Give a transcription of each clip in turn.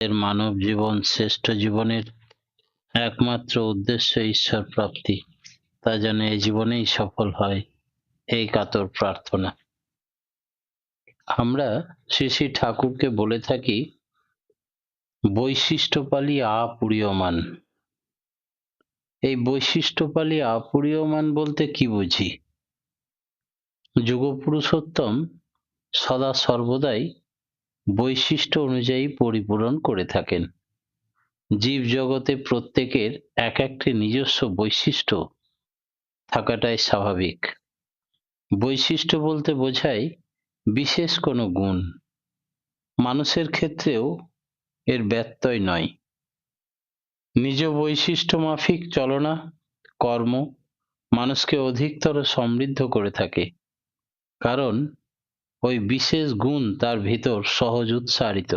এর মানব জীবন শ্রেষ্ঠ জীবনের একমাত্র উদ্দেশ্য ঈশ্বর প্রাপ্তি, তা যেন এই জীবনেই সফল হয়, এই কাতর প্রার্থনা। আমরা শ্রী শ্রী ঠাকুরকে বলে থাকি বৈশিষ্ট্যপালী আপূরীয়মান। এই বৈশিষ্ট্যপালী আপূরীয়মান বলতে কি বুঝি? যুগপুরুষোত্তম সদা সর্বদাই বৈশিষ্ট্য অনুযায়ী পরিপূরণ করে থাকেন। জীব জগতে প্রত্যেকের এক একটি নিজস্ব বৈশিষ্ট্য থাকাটাই স্বাভাবিক। বৈশিষ্ট্য বলতে বোঝায় বিশেষ কোনো গুণ। মানুষের ক্ষেত্রেও এর ব্যত্যয় নয়। নিজ বৈশিষ্ট্য মাফিক চলনা, কর্ম মানুষকে অধিকতর সমৃদ্ধ করে থাকে, কারণ ওই বিশেষ গুণ তার ভিতর সহজ উৎসারিত।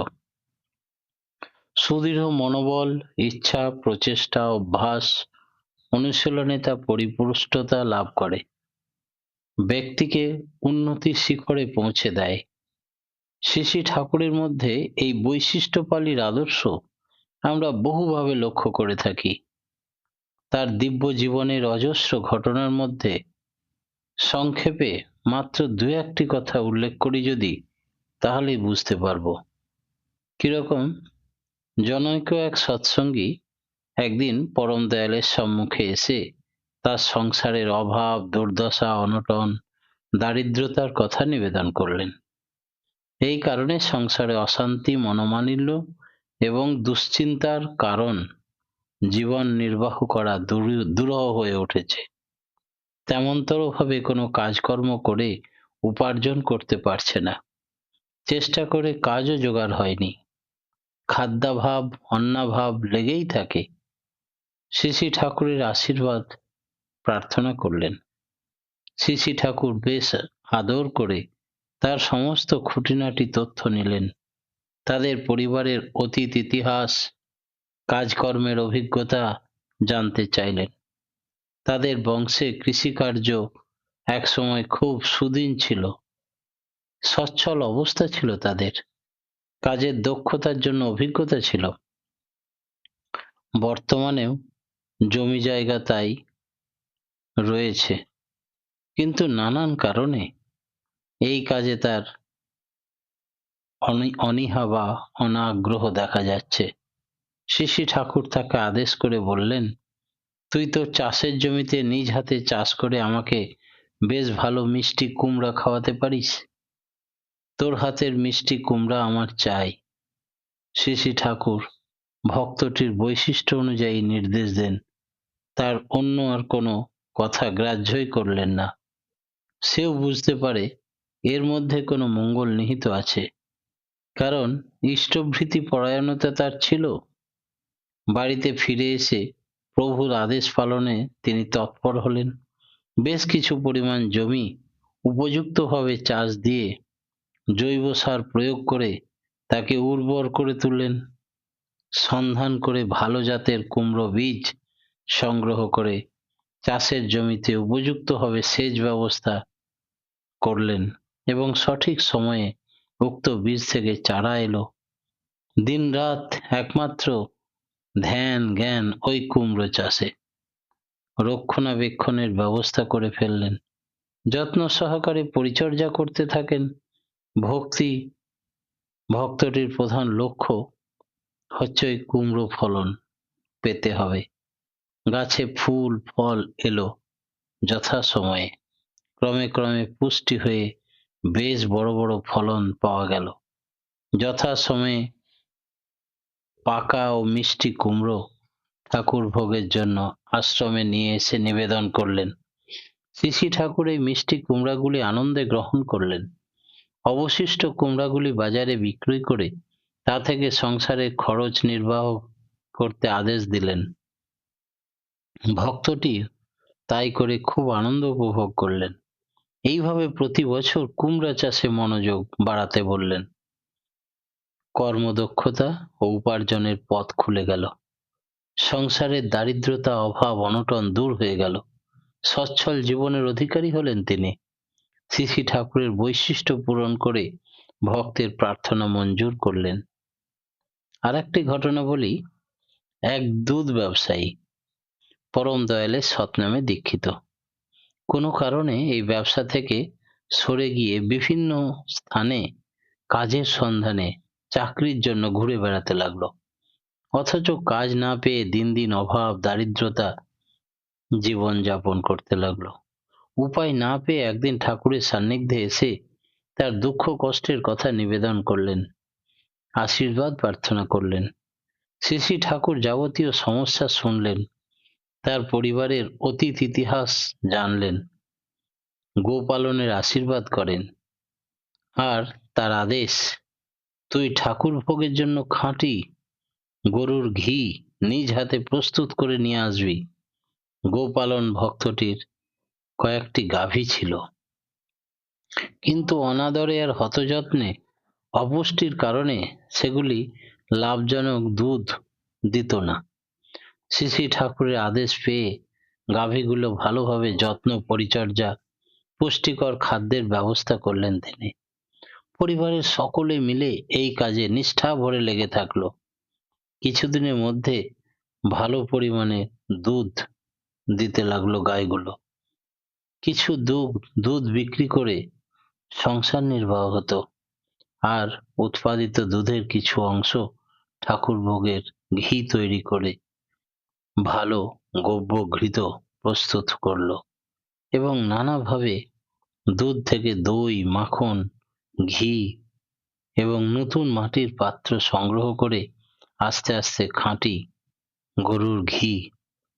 সুদৃঢ় মনোবল, ইচ্ছা, প্রচেষ্টা, অভ্যাস, অনুশীলনে তা পরিপুষ্টতা লাভ করে, ব্যক্তিকে উন্নতির শিখরে পৌঁছে দেয়। শ্রী শ্রী ঠাকুরের মধ্যে এই বৈশিষ্ট্যপালীর আদর্শ আমরা বহুভাবে লক্ষ্য করে থাকি। তার দিব্য জীবনের অজস্র ঘটনার মধ্যে সংক্ষেপে মাত্র দু একটি কথা উল্লেখ করি যদি, তাহলেই বুঝতে পারবো। কিরকম? জনৈক এক সৎসঙ্গী একদিন পরম দয়ালের সম্মুখে এসে তার সংসারের অভাব, দুর্দশা, অনটন, দারিদ্রতার কথা নিবেদন করলেন। এই কারণে সংসারে অশান্তি, মনোমালিন্য এবং দুশ্চিন্তার কারণ জীবন নির্বাহ করা দুরূহ হয়ে উঠেছে। তেমনতরভাবে কোনো কাজকর্ম করে উপার্জন করতে পারছে না। চেষ্টা করে কাজও জোগাড় হয়নি। খাদ্যাভাব, অন্নাভাব লেগেই থাকে। শ্রী শ্রী ঠাকুরের আশীর্বাদ প্রার্থনা করলেন। শ্রী শ্রী ঠাকুর বেশ আদর করে তার সমস্ত খুঁটিনাটি তথ্য নিলেন। তাদের পরিবারের অতীত ইতিহাস, কাজকর্মের অভিজ্ঞতা জানতে চাইলেন। তাদের বংশে কৃষিকার্য একসময় খুব সুদিন ছিল, সচ্ছল অবস্থা ছিল তাদের, কাজের দক্ষতার জন্য অভিজ্ঞতা ছিল। বর্তমানেও জমি জায়গা তাই রয়েছে, কিন্তু নানান কারণে এই কাজে তার অনীহা বা অনাগ্রহ দেখা যাচ্ছে। শ্রী শ্রী ঠাকুর তাকে আদেশ করে বললেন, তুই তো চাষের জমিতে নিজ হাতে চাষ করে আমাকে বেশ ভালো মিষ্টি কুমড়া খাওয়াতে পারিস। তোর হাতের মিষ্টি কুমড়া আমার চাই। শ্রী শ্রী ঠাকুর ভক্তটির বৈশিষ্ট্য অনুযায়ী নির্দেশ দেন। তার অন্য আর কোনো কথা গ্রাহ্যই করলেন না। সেও বুঝতে পারে এর মধ্যে কোনো মঙ্গল নিহিত আছে, কারণ ইষ্টভৃতি পরায়ণতা তার ছিল। বাড়িতে ফিরে এসে প্রভুর আদেশ পালনে তিনি তৎপর হলেন। বেশ কিছু পরিমাণ জমি উপযুক্তভাবে চাষ দিয়ে জৈব সার প্রয়োগ করে তাকে উর্বর করে তুললেন। সন্ধান করে ভালো জাতের কুমড়ো বীজ সংগ্রহ করে চাষের জমিতে উপযুক্তভাবে সেচ ব্যবস্থা করলেন এবং সঠিক সময়ে উক্ত বীজ থেকে চারা এলো। দিনরাত একমাত্র ধ্যান জ্ঞান ওই কুমড়ো চাষে। রক্ষণাবেক্ষণের ব্যবস্থা করে ফেললেন, যত্ন সহকারে পরিচর্যা করতে থাকেন। ভক্তটির প্রধান লক্ষ্য হচ্ছে ওই কুমড়ো ফলন পেতে হবে। গাছে ফুল ফল এলো যথাসময়ে, ক্রমে ক্রমে পুষ্টি হয়ে বেশ বড় বড় ফলন পাওয়া গেল। যথাসময়ে পাকা ও মিষ্টি কুমড়ো ঠাকুর ভোগের জন্য আশ্রমে নিয়ে এসে নিবেদন করলেন। শ্রী শ্রী ঠাকুর এই মিষ্টি কুমড়াগুলি আনন্দে গ্রহণ করলেন। অবশিষ্ট কুমড়াগুলি বাজারে বিক্রি করে তা থেকে সংসারের খরচ নির্বাহ করতে আদেশ দিলেন। ভক্তটি তাই করে খুব আনন্দ উপভোগ করলেন। এইভাবে প্রতি বছর কুমড়া চাষে মনোযোগ বাড়াতে বললেন। কর্মদক্ষতা ও উপার্জনের পথ খুলে গেল। সংসারের দারিদ্রতা, অভাব, অনটন দূর হয়ে গেল। সচ্ছল জীবনের অধিকারী হলেন তিনি। শ্রী শ্রী ঠাকুরের বৈশিষ্ট্য পূরণ করে ভক্তের প্রার্থনা মঞ্জুর করলেন। আর একটি ঘটনা বলি। এক দুধ ব্যবসায়ী পরম দয়ালের সৎনামে দীক্ষিত। কোনো কারণে এই ব্যবসা থেকে সরে গিয়ে বিভিন্ন স্থানে কাজের সন্ধানে চাকরির জন্য ঘুরে বেড়াতে লাগলো। অথচ কাজ না পেয়ে দিন দিন অভাব দারিদ্রতা জীবন যাপন করতে লাগলো। উপায় না পেয়ে একদিন ঠাকুরের সান্নিধ্যে এসে তার দুঃখ কষ্টের কথা নিবেদন করলেন, আশীর্বাদ প্রার্থনা করলেন। শ্রী শ্রী ঠাকুর যাবতীয় সমস্যা শুনলেন, তার পরিবারের অতীত ইতিহাস জানলেন, গোপালনের আশীর্বাদ করেন। আর তার আদেশ, তুই ঠাকুর ভোগের জন্য খাঁটি গরুর ঘি নিজ হাতে প্রস্তুত করে নিয়ে আসবি। গোপালন ভক্তটির কয়েকটি গাভী ছিল, কিন্তু অনাদরে আর হতযত্নে অপুষ্টির কারণে সেগুলি লাভজনক দুধ দিত না। শ্রী শ্রী ঠাকুরের আদেশ পেয়ে গাভীগুলো ভালোভাবে যত্ন পরিচর্যা পুষ্টিকর খাদ্যের ব্যবস্থা করলেন তিনি। পরিবারের সকলে মিলে এই কাজে নিষ্ঠা ভরে লেগে থাকলো। কিছুদিনের মধ্যে ভালো পরিমাণে দুধ দিতে লাগলো গাইগুলো। কিছু দুধ বিক্রি করে সংসার নির্বাহ হতো, আর উৎপাদিত দুধের কিছু অংশ ঠাকুর ভোগের ঘি তৈরি করে ভালো গব্য ঘৃত প্রস্তুত করলো এবং নানাভাবে দুধ থেকে দই মাখন ঘি এবং নতুন মাটির পাত্র সংগ্রহ করে আস্তে আস্তে খাঁটি গরুর ঘি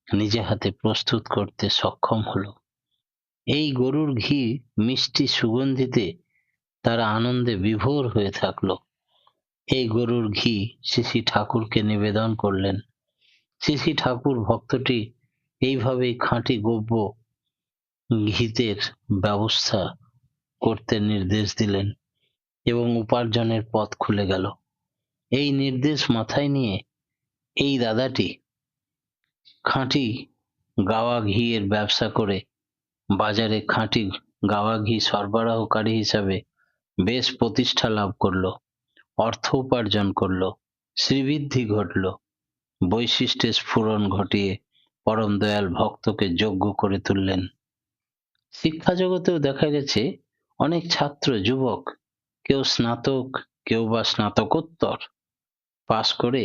নিজে হাতে প্রস্তুত করতে সক্ষম হলো। এই গরুর ঘি মিষ্টি সুগন্ধিতে তারা আনন্দে বিভোর হয়ে থাকলো। এই গরুর ঘি শ্রী শ্রী ঠাকুরকে নিবেদন করলেন। শ্রী শ্রী ঠাকুর ভক্তটি এইভাবেই খাঁটি গব্য ঘিতের ব্যবস্থা করতে নির্দেশ দিলেন এবং উপার্জনের পথ খুলে গেল। এই নির্দেশ মাথায় নিয়ে এই দাদাটি খাঁটি গাওয়া ঘিয়ের ব্যবসা করে বাজারে খাঁটি গাওয়া ঘি সরবরাহকারী হিসাবে বেশ প্রতিষ্ঠা লাভ করলো, অর্থ উপার্জন করলো, শ্রীবৃদ্ধি ঘটল, বৈশিষ্ট্যের স্ফুরণ ঘটিয়ে পরম দয়াল ভক্তকে যোগ্য করে তুললেন। শিক্ষা জগতেও দেখা গেছে অনেক ছাত্র যুবক, কেউ স্নাতক কেউ বা স্নাতকোত্তর পাশ করে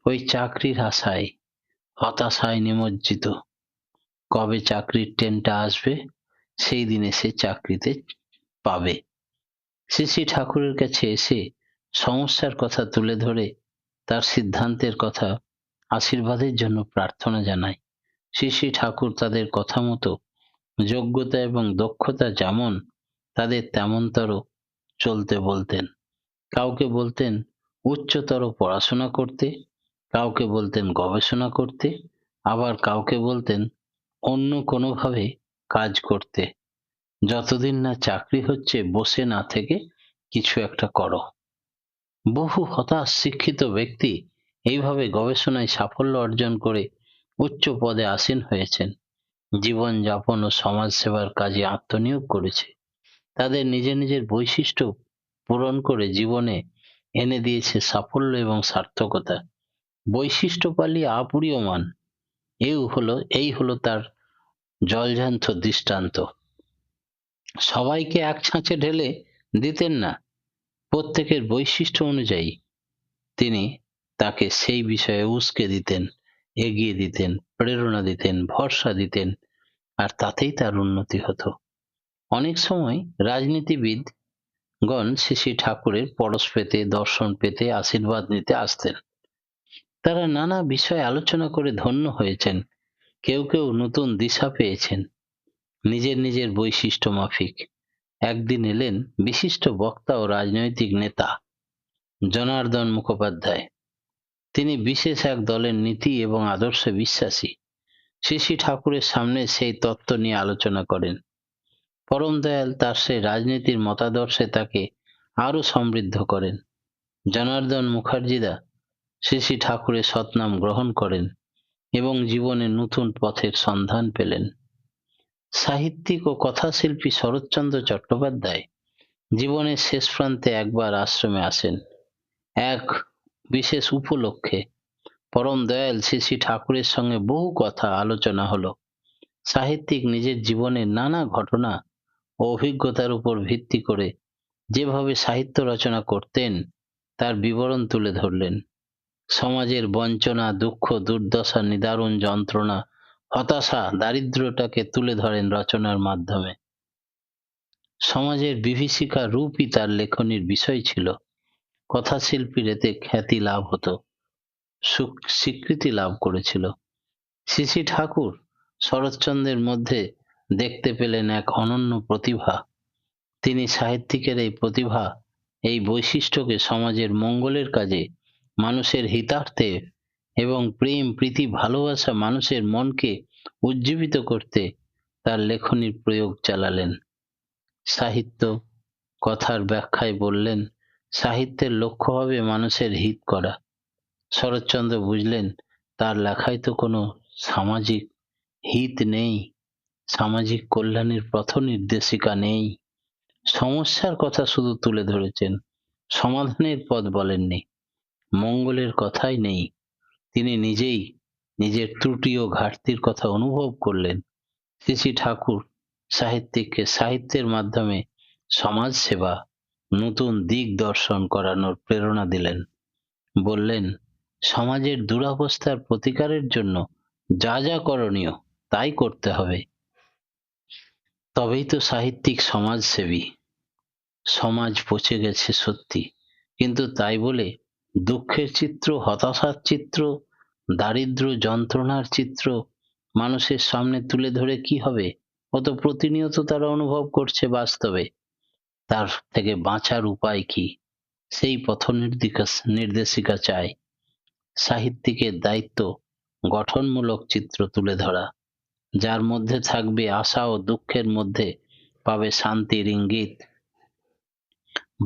ওই চাকরির আশায় হতাশায় নিমজ্জিত। কবে চাকরির ট্রেনটা আসবে সেই দিনে সে চাকরিতে পাবে। শ্রী শ্রী ঠাকুরের কাছে এসে সমস্যার কথা তুলে ধরে তার সিদ্ধান্তের কথা আশীর্বাদের জন্য প্রার্থনা জানায়। শ্রী শ্রী ঠাকুর তাদের কথা মতো যোগ্যতা এবং দক্ষতা যেমন তাদের তেমনতর চলতে বলতেন। কাউকে বলতেন উচ্চতর পড়াশোনা করতে, কাউকে বলতেন গবেষণা করতে, আবার কাউকে বলতেন অন্য কোনোভাবে কাজ করতে। যতদিন না চাকরি হচ্ছে বসে না থেকে কিছু একটা করো। বহু হতাশ শিক্ষিত ব্যক্তি এইভাবে গবেষণায় সাফল্য অর্জন করে উচ্চ পদে আসীন হয়েছেন, জীবন যাপন ও সমাজ সেবার কাজে আত্মনিয়োগ করেছে, তাদের নিজের নিজের বৈশিষ্ট্য পূরণ করে জীবনে এনে দিয়েছে সাফল্য এবং সার্থকতা। বৈশিষ্ট্য পালিয়ে আপূরীয়মান, এই হলো তার জলজান্ত দৃষ্টান্ত। সবাইকে এক ছাঁচে ঢেলে দিতেন না, প্রত্যেকের বৈশিষ্ট্য অনুযায়ী তিনি তাকে সেই বিষয়ে উস্কে দিতেন, এগিয়ে দিতেন, প্রেরণা দিতেন, ভরসা দিতেন, আর তাতেই তার উন্নতি হতো। অনেক সময় রাজনীতিবিদগণ শ্রী শ্রী ঠাকুরের পরশ পেতে দর্শন পেতে আশীর্বাদ নিতে আসতেন। তারা নানা বিষয়ে আলোচনা করে ধন্য হয়েছেন, কেউ কেউ নতুন দিশা পেয়েছেন নিজের নিজের বৈশিষ্ট্য মাফিক। একদিন এলেন বিশিষ্ট বক্তা ও রাজনৈতিক নেতা জনার্দন মুখোপাধ্যায়। তিনি বিশেষ এক দলের নীতি এবং আদর্শে বিশ্বাসী। শ্রী শ্রী ঠাকুরের সামনে সেই তত্ত্ব নিয়ে আলোচনা করেন। পরম দয়াল তার সেই রাজনীতির মতাদর্শে তাকে আরো সমৃদ্ধ করেন। জনার্দন মুখার্জিদা শ্রী শ্রী ঠাকুরের সৎনাম গ্রহণ করেন এবং জীবনে নতুন পথের সন্ধান পেলেন। সাহিত্যিক ও কথাশিল্পী শরৎচন্দ্র চট্টোপাধ্যায় জীবনের শেষ প্রান্তে একবার আশ্রমে আসেন। এক বিশেষ উপলক্ষে পরম দয়াল শ্রী শ্রী ঠাকুরের সঙ্গে বহু কথা আলোচনা হলো। সাহিত্যিক নিজের জীবনের নানা ঘটনা ও অভিজ্ঞতার উপর ভিত্তি করে যেভাবে সাহিত্য রচনা করতেন তার বিবরণ তুলে ধরলেন। সমাজের বঞ্চনা, দুঃখ, দুর্দশা, নিদারুণ যন্ত্রণা, হতাশা, দারিদ্র্যটাকে তুলে ধরেন রচনার মাধ্যমে। সমাজের বিভীষিকা রূপই তার লেখনীর বিষয় ছিল। কথাশিল্পীর এতে খ্যাতি লাভ হতো, স্বীকৃতি লাভ করেছিল। শ্রী শ্রী ঠাকুর শরৎচন্দ্রের মধ্যে দেখতে পেলেন এক অনন্য প্রতিভা। তিনি সাহিত্যিকের এই প্রতিভা, এই বৈশিষ্ট্যকে সমাজের মঙ্গলের কাজে, মানুষের হিতার্থে এবং প্রেম, প্রীতি, ভালোবাসা মানুষের মনকে উজ্জীবিত করতে তার লেখনীর প্রয়োগ চালালেন। সাহিত্য কথার ব্যাখ্যায় বললেন, সাহিত্যের লক্ষ্য হবে মানুষের হিত করা। শরৎচন্দ্র বুঝলেন তার লেখায় তো কোনো সামাজিক হিত নেই, সামাজিক কল্যাণের পথ নির্দেশিকা নেই। সমস্যার কথা শুধু তুলে ধরেছেন, সমাধানের পথ বলেননি। মঙ্গলের কথাই নেই। তিনি নিজেই নিজের ত্রুটি ও ঘাটতির কথা অনুভব করলেন। শ্রী শ্রী ঠাকুর সাহিত্যিককে সাহিত্যের মাধ্যমে সমাজ সেবা, নতুন দিক দর্শন করানোর প্রেরণা দিলেন। বললেন, সমাজের দুরবস্থার প্রতিকারের জন্য যা যা করণীয় তাই করতে হবে। তবেই তো সাহিত্যিক সমাজসেবী। সমাজ পচে গেছে সত্যি, কিন্তু তাই বলে দুঃখের চিত্র, হতাশার চিত্র, দারিদ্র্য যন্ত্রণার চিত্র মানুষের সামনে তুলে ধরে কি হবে? ও তো প্রতিনিয়ত তারা অনুভব করছে বাস্তবে। তার থেকে বাঁচার উপায় কি, সেই পথ নির্দেশিকা চায়। সাহিত্যিকের দায়িত্ব গঠনমূলক চিত্র তুলে ধরা, যার মধ্যে থাকবে আশা ও দুঃখের মধ্যে পাবে শান্তির ইঙ্গিত।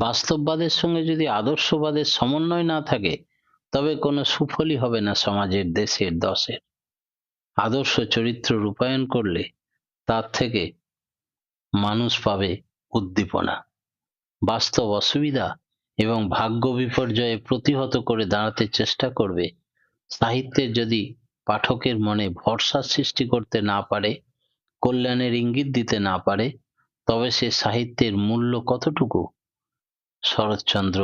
বাস্তববাদের সঙ্গে যদি আদর্শবাদের সমন্বয় না থাকে, তবে কোনো সুফলই হবে না সমাজের, দেশের, দশের। আদর্শ চরিত্র রূপায়ণ করলে তার থেকে মানুষ পাবে উদ্দীপনা। বাস্তব অসুবিধা এবং ভাগ্য বিপর্যয়ে প্রতিহত করে দাঁড়াতে চেষ্টা করবে। সাহিত্যের যদি পাঠকের মনে ভরসা সৃষ্টি করতে না পারে, কল্যাণের ইঙ্গিত দিতে না পারে, তবে সে সাহিত্যের মূল্য কতটুকু? শরৎচন্দ্র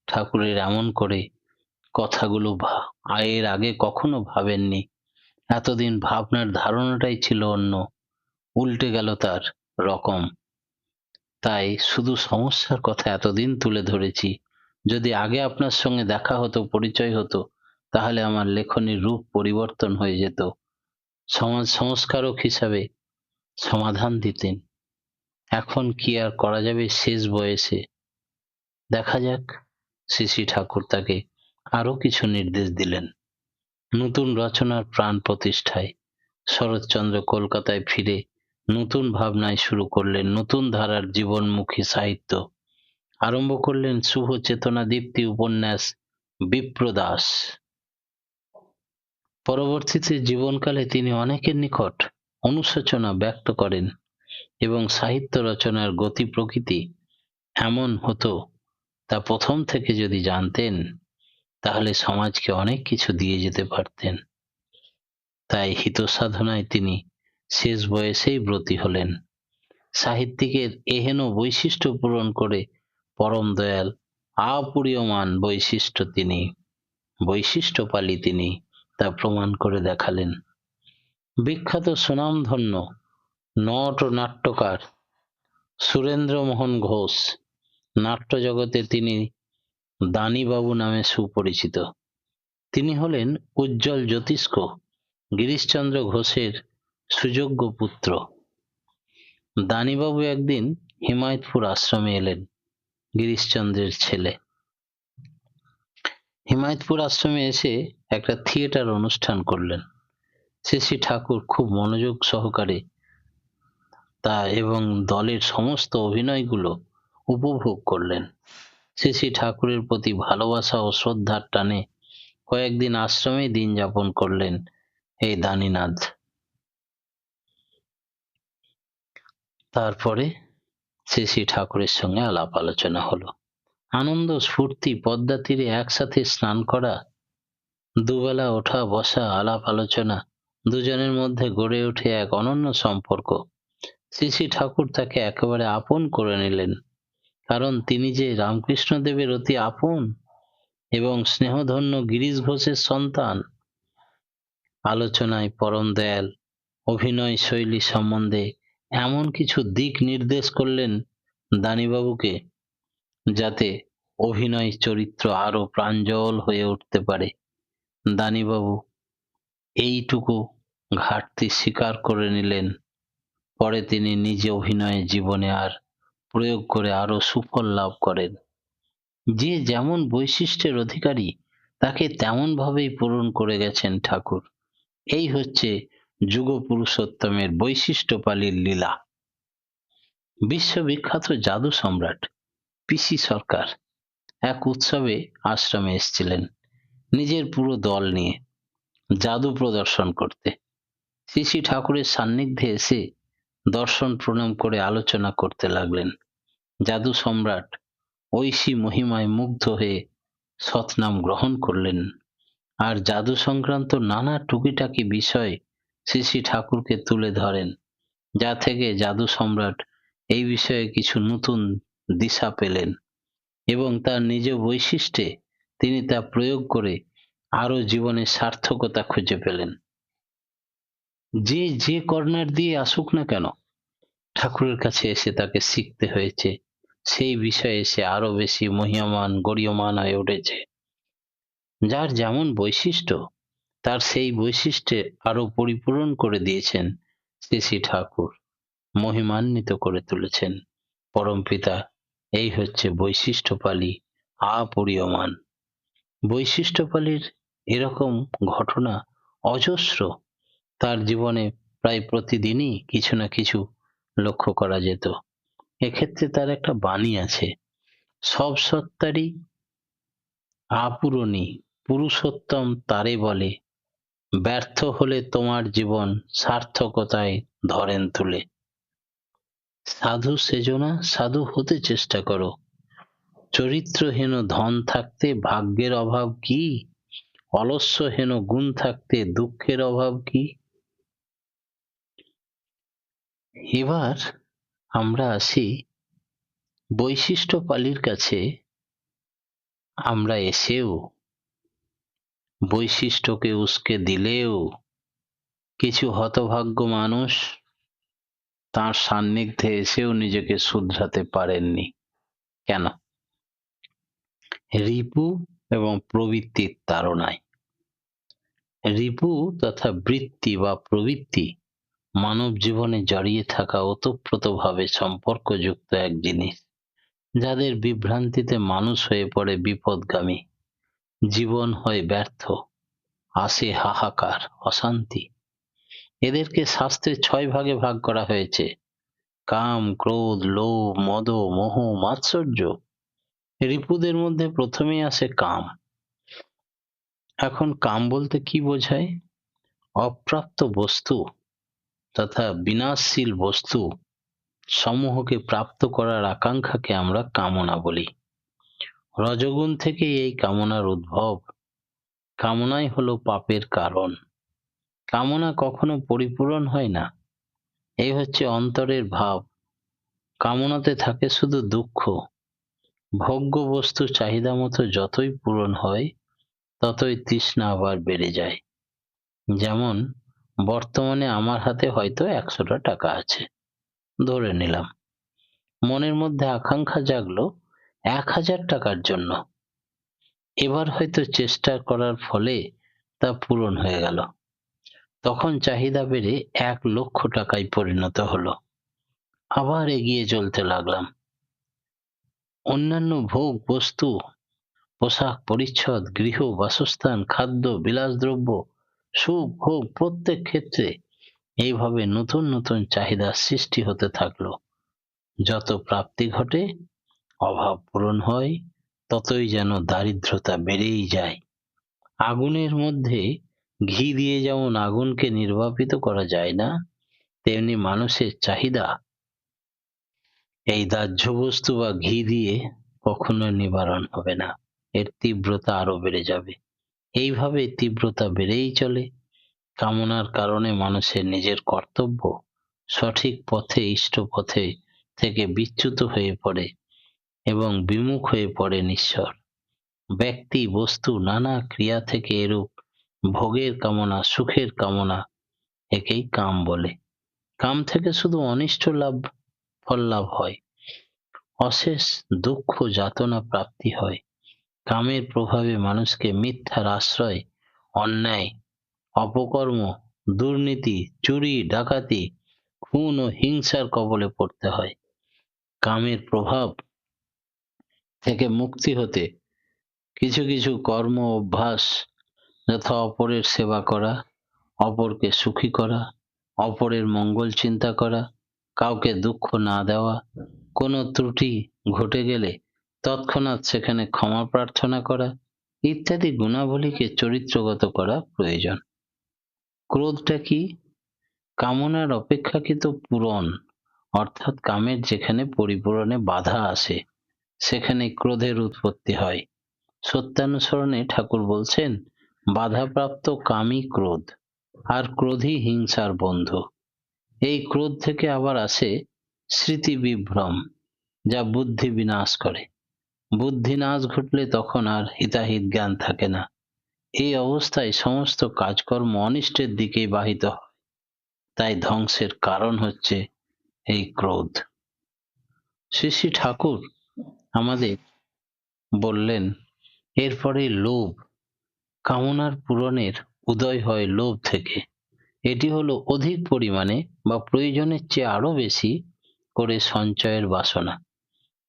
ঠাকুরের এমন করে কথাগুলো এর আগে কখনো ভাবেননি। এতদিন ভাবনার ধারণাটাই ছিল অন্য, উল্টে গেল তার রকম। তাই শুধু সমস্যার কথা এতদিন তুলে ধরেছি। যদি আগে আপনার সঙ্গে দেখা হতো, পরিচয় হতো, তাহলে আমার লেখনীর রূপ পরিবর্তন হয়ে যেত। সমাজ সংস্কারক হিসাবে সমাধান দিতেন। এখন কি আর করা যাবে শেষ বয়সে? দেখা যাক। শ্রী শ্রী ঠাকুর তাকে আরো কিছু নির্দেশ দিলেন। নতুন রচনার প্রাণ প্রতিষ্ঠায় শরৎচন্দ্র কলকাতায় ফিরে নতুন ভাবনায় শুরু করলেন নতুন ধারার জীবনমুখী সাহিত্য। আরম্ভ করলেন শুভ চেতনা দীপ্তি উপন্যাস বিপ্রদাস। পরবর্তীতে জীবনকালে তিনি অনেকের নিকট অনুশোচনা ব্যক্ত করেন এবং সাহিত্য রচনার গতি প্রকৃতি এমন হতো তা প্রথম থেকে যদি জানতেন, তাহলে সমাজকে অনেক কিছু দিয়ে যেতে পারতেন। তাই হিত সাধনায় তিনি শেষ বয়সেই ব্রতী হলেন। সাহিত্যিকের এহেন বৈশিষ্ট্য পূরণ করে পরম দয়াল আপূরীয়মান বৈশিষ্ট্যপালী তিনি তা প্রমাণ করে দেখালেন। বিখ্যাত সুনামধন্য নট ও নাট্যকার সুরেন্দ্রমোহন ঘোষ নাট্যজগতে তিনি দানিবাবু নামে সুপরিচিত। তিনি হলেন উজ্জ্বল জ্যোতিষ্ক গিরিশচন্দ্র ঘোষের সুযোগ্য পুত্র। দানিবাবু একদিন হিমায়তপুর আশ্রমে এলেন, গিরিশচন্দ্রের ছেলে। হিমায়তপুর আশ্রমে এসে একটা থিয়েটার অনুষ্ঠান করলেন। শ্রী শ্রী ঠাকুর খুব মনোযোগ সহকারে তা এবং দলের সমস্ত অভিনয়গুলো উপভোগ করলেন। শ্রী শ্রী ঠাকুরের প্রতি ভালোবাসা ও শ্রদ্ধার টানে কয়েকদিন আশ্রমে দিন যাপন করলেন এই দানীনাথ। তারপরে শ্রী শ্রী ঠাকুরের সঙ্গে আলাপ আলোচনা হলো। আনন্দ স্ফূর্তি, পদ্মা তীরে একসাথে স্নান করা, দুবেলা ওঠা বসা, আলাপ আলোচনা, দুজনের মধ্যে গড়ে ওঠে এক অনন্য সম্পর্ক। শ্রী শ্রী ঠাকুর তাকে একেবারে আপন করে নিলেন, কারণ তিনি যে রামকৃষ্ণদেবের অতি আপন এবং স্নেহধন্য গিরিশ ঘোষের সন্তান। আলোচনায় পরম দয়াল অভিনয় শৈলী সম্বন্ধে এমন কিছু দিক নির্দেশ করলেন দানিবাবুকে, যাতে অভিনয় চরিত্র আরো প্রাঞ্জল হয়ে উঠতে পারে। দানিবাবু এইটুকু ঘাটতি স্বীকার করে নিলেন। পরে তিনি নিজে অভিনয় জীবনে আর প্রয়োগ করে আরো সুফল লাভ করেন। যে যেমন বৈশিষ্ট্যের অধিকারী তাকে তেমন ভাবেই পূরণ করে গেছেন ঠাকুর। এই হচ্ছে যুগ পুরুষোত্তমের বৈশিষ্ট্যপালীর লীলা। বিশ্ববিখ্যাত জাদু সম্রাট পিসি সরকার এক উৎসবে আশ্রমে এসেছিলেন নিজের পুরো দল নিয়ে জাদু প্রদর্শন করতে। শ্রী শ্রী ঠাকুরের সান্নিধ্যে এসে দর্শন প্রণাম করে আলোচনা করতে লাগলেন। জাদু সম্রাট ঐশী মহিমায় মুগ্ধ হয়ে সৎনাম গ্রহণ করলেন, আর জাদু সংক্রান্ত নানা টুকিটাকি বিষয় শ্রী শ্রী ঠাকুরকে তুলে ধরেন, যা থেকে জাদু সম্রাট এই বিষয়ে কিছু নতুন দিশা পেলেন এবং তার নিজ বৈশিষ্ট্যে তিনি তা প্রয়োগ করে আরো জীবনে সার্থকতা খুঁজে পেলেন। যে যে কর্নার দিয়ে আসুক না কেন, ঠাকুরের কাছে এসে তাকে শিখতে হয়েছে। সেই বিষয়ে সে আরো বেশি মহীয়মান গড়ীয়মান হয়ে উঠেছে। যার যেমন বৈশিষ্ট্য তার সেই বৈশিষ্ট্যে আরো পরিপূরণ করে দিয়েছেন শ্রী শ্রী ঠাকুর, মহিমান্বিত করে তুলেছেন পরমপিতা। এই হচ্ছে বৈশিষ্ট্যপালী আপরিয়মান। বৈশিষ্ট্যপালীর এরকম ঘটনা অজস্র। তার জীবনে প্রায় প্রতিদিনই কিছু না কিছু লক্ষ্য করা যেত। এক্ষেত্রে তার একটা বাণী আছে, সব সত্তারই আপূরণী পুরুষোত্তম তারে বলে, ব্যর্থ হলে তোমার জীবন সার্থকতায় ধরেন তুলে। সাধু সেজো না, সাধু হতে চেষ্টা করো। চরিত্রহীন ধন থাকতে ভাগ্যের অভাব কি, অলস্যহীন গুণ থাকতে দুঃখের অভাব কি। এবার আমরা আসি বৈশিষ্ট্যপালীর কাছে। আমরা এসেও বৈশিষ্ট্যকে উস্কে দিলেও কিছু হতভাগ্য মানুষ তার সান্নিধ্যে এসেও নিজেকে শুধরাতে পারেননি। কেন? রিপু এবং প্রবৃত্তির তাড়নায়। রিপু তথা বৃত্তি বা প্রবৃত্তি মানব জীবনে জড়িয়ে থাকা ওতপ্রোতভাবে সম্পর্কযুক্ত এক জিনিস, যাদের বিভ্রান্তিতে মানুষ হয়ে পড়ে বিপদগামী, জীবন হয় ব্যর্থ, আসে হাহাকার, অশান্তি। এদেরকে শাস্ত্রে 6 ভাগে ভাগ করা হয়েছে: কাম, ক্রোধ, লোভ, মদ, মোহ, মাৎসর্য। রিপুদের মধ্যে প্রথমেই আসে কাম। এখন কাম বলতে কি বোঝায়? অপ্রাপ্ত বস্তু তথা বিনাশশীল বস্তু সমূহকে প্রাপ্ত করার আকাঙ্ক্ষাকে আমরা কামনা বলি। রজগুণ থেকে এই কামনার উদ্ভব। কামনাই হলো পাপের কারণ। কামনা কখনো পরিপূরণ হয় না। এই হচ্ছে অন্তরের ভাব। কামনাতে থাকে শুধু দুঃখ। ভোগ্য বস্তু চাহিদা মতো যতই পূরণ হয় ততই তৃষ্ণা আবার বেড়ে যায়। যেমন বর্তমানে আমার হাতে হয়তো 100টা টাকা আছে, ধরে নিলাম। মনের মধ্যে আকাঙ্ক্ষা জাগলো 1000 টাকার জন্য। এবার হয়তো চেষ্টা করার ফলে তা পূরণ হয়ে গেল। তখন চাহিদা বেড়ে 1,00,000 টাকায় পরিণত হলো। আবার এগিয়ে চলতে লাগলাম। অন্যান্য ভোগ বস্তু, পোশাক পরিচ্ছদ, গৃহ বাসস্থান, খাদ্য, বিলাসদ্রব্য, সুখ ভোগ প্রত্যেক ক্ষেত্রে এইভাবে নতুন নতুন চাহিদা সৃষ্টি হতে থাকলো। যত প্রাপ্তি ঘটে, অভাব পূরণ হয়, ততই যেন দারিদ্রতা বেড়েই যায়। আগুনের মধ্যে ঘি দিয়ে যেমন আগুনকে নির্বাপিত করা যায় না, তেমনি মানুষের চাহিদা এই দাহ্য বস্তু বা ঘি দিয়ে কখনো নিবারণ হবে না, এর তীব্রতা আরো বেড়ে যাবে। এইভাবে তীব্রতা বেড়েই চলে। কামনার কারণে মানুষের নিজের কর্তব্য, সঠিক পথে, ইষ্ট পথে থেকে বিচ্যুত হয়ে পড়ে এবং বিমুখ হয়ে পড়ে ঈশ্বর। ব্যক্তি, বস্তু, নানা ক্রিয়া থেকে এরূপ ভোগের কামনা, সুখের কামনা, একেই কাম বলে। কাম থেকে শুধু অনিষ্ট লাভ, ফল লাভ হয়, অশেষ দুঃখ যাতনা প্রাপ্তি হয়। কামের প্রভাবে মানুষকে মিথ্যার আশ্রয়, অন্যায়, অপকর্ম, দুর্নীতি, চুরি, ডাকাতি, খুন ও হিংসার কবলে পড়তে হয়। কামের প্রভাব থেকে মুক্তি হতে কিছু কিছু কর্ম অভ্যাস, যথা অপরের সেবা করা, অপরকে সুখী করা, অপরের মঙ্গল চিন্তা করা, কাউকে দুঃখ না দেওয়া, কোনো ত্রুটি ঘটে গেলে তৎক্ষণাৎ সেখানে ক্ষমা প্রার্থনা করা ইত্যাদি গুণাবলীকে চরিত্রগত করা প্রয়োজন। ক্রোধটা কি? কামনার অপেক্ষাকৃত পূরণ, অর্থাৎ কামের যেখানে পরিপূরণে বাধা আসে সেখানে ক্রোধের উৎপত্তি হয়। সত্যানুসরণে ঠাকুর বলছেন, বাধাপ্রাপ্ত কামই ক্রোধ, আর ক্রোধই হিংসার বন্ধু। এই ক্রোধ থেকে আবার আসে স্মৃতি বিভ্রম, যা বুদ্ধি বিনাশ করে। বুদ্ধি নাশ ঘটলে তখন আর হিতাহিত জ্ঞান থাকে না। এই অবস্থায় সমস্ত কাজকর্ম অনিষ্টের দিকেই বাহিত হয়। তাই ধ্বংসের কারণ হচ্ছে এই ক্রোধ। শ্রী শ্রী ঠাকুর আমাদের বললেন, এরপরে লোভ। কামনার পূরণের উদয় হয় লোভ থেকে। এটি হলো অধিক পরিমাণে বা প্রয়োজনের চেয়ে আরো বেশি করে সঞ্চয়ের বাসনা।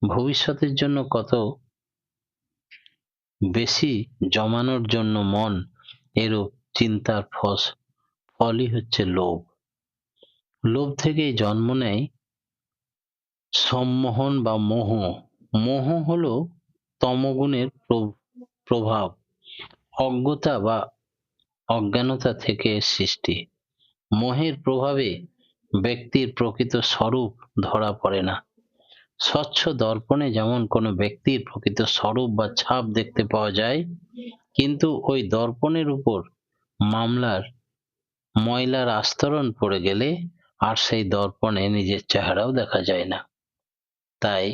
ভবিষ্যতের জন্য কত বেশি জমানোর জন্য মন এরূপ চিন্তার ফলই হচ্ছে লোভ। লোভ থেকেই জন্ম নেয় সম্মোহন বা মোহ। মোহ হলো তমগুণের প্রভাব, অজ্ঞতা বা অজ্ঞানতা থেকে সৃষ্টি। মোহের প্রভাবে ব্যক্তির প্রকৃত স্বরূপ ধরা পড়ে না। স্বচ্ছ দর্পণে যেমন কোনো ব্যক্তির প্রকৃত স্বরূপ বা ছাপ দেখতে পাওয়া যায়, কিন্তু ওই দর্পণের উপর ময়লার আস্তরণ পড়ে গেলে আর সেই দর্পণে নিজের চেহারাও দেখা যায় না। তাই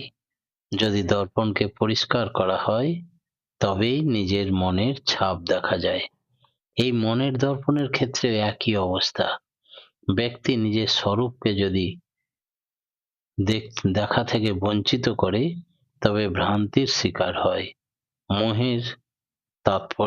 যদি দর্পণকে পরিষ্কার করা হয় তবেই নিজের মনের ছাপ দেখা যায়। এই মনের দর্পণের ক্ষেত্রে একই অবস্থা। ব্যক্তি নিজের স্বরূপকে যদি দেখা থেকে বঞ্চিত করে তবে ভ্রান্তির শিকার হয়। মোহের তাৎপর্য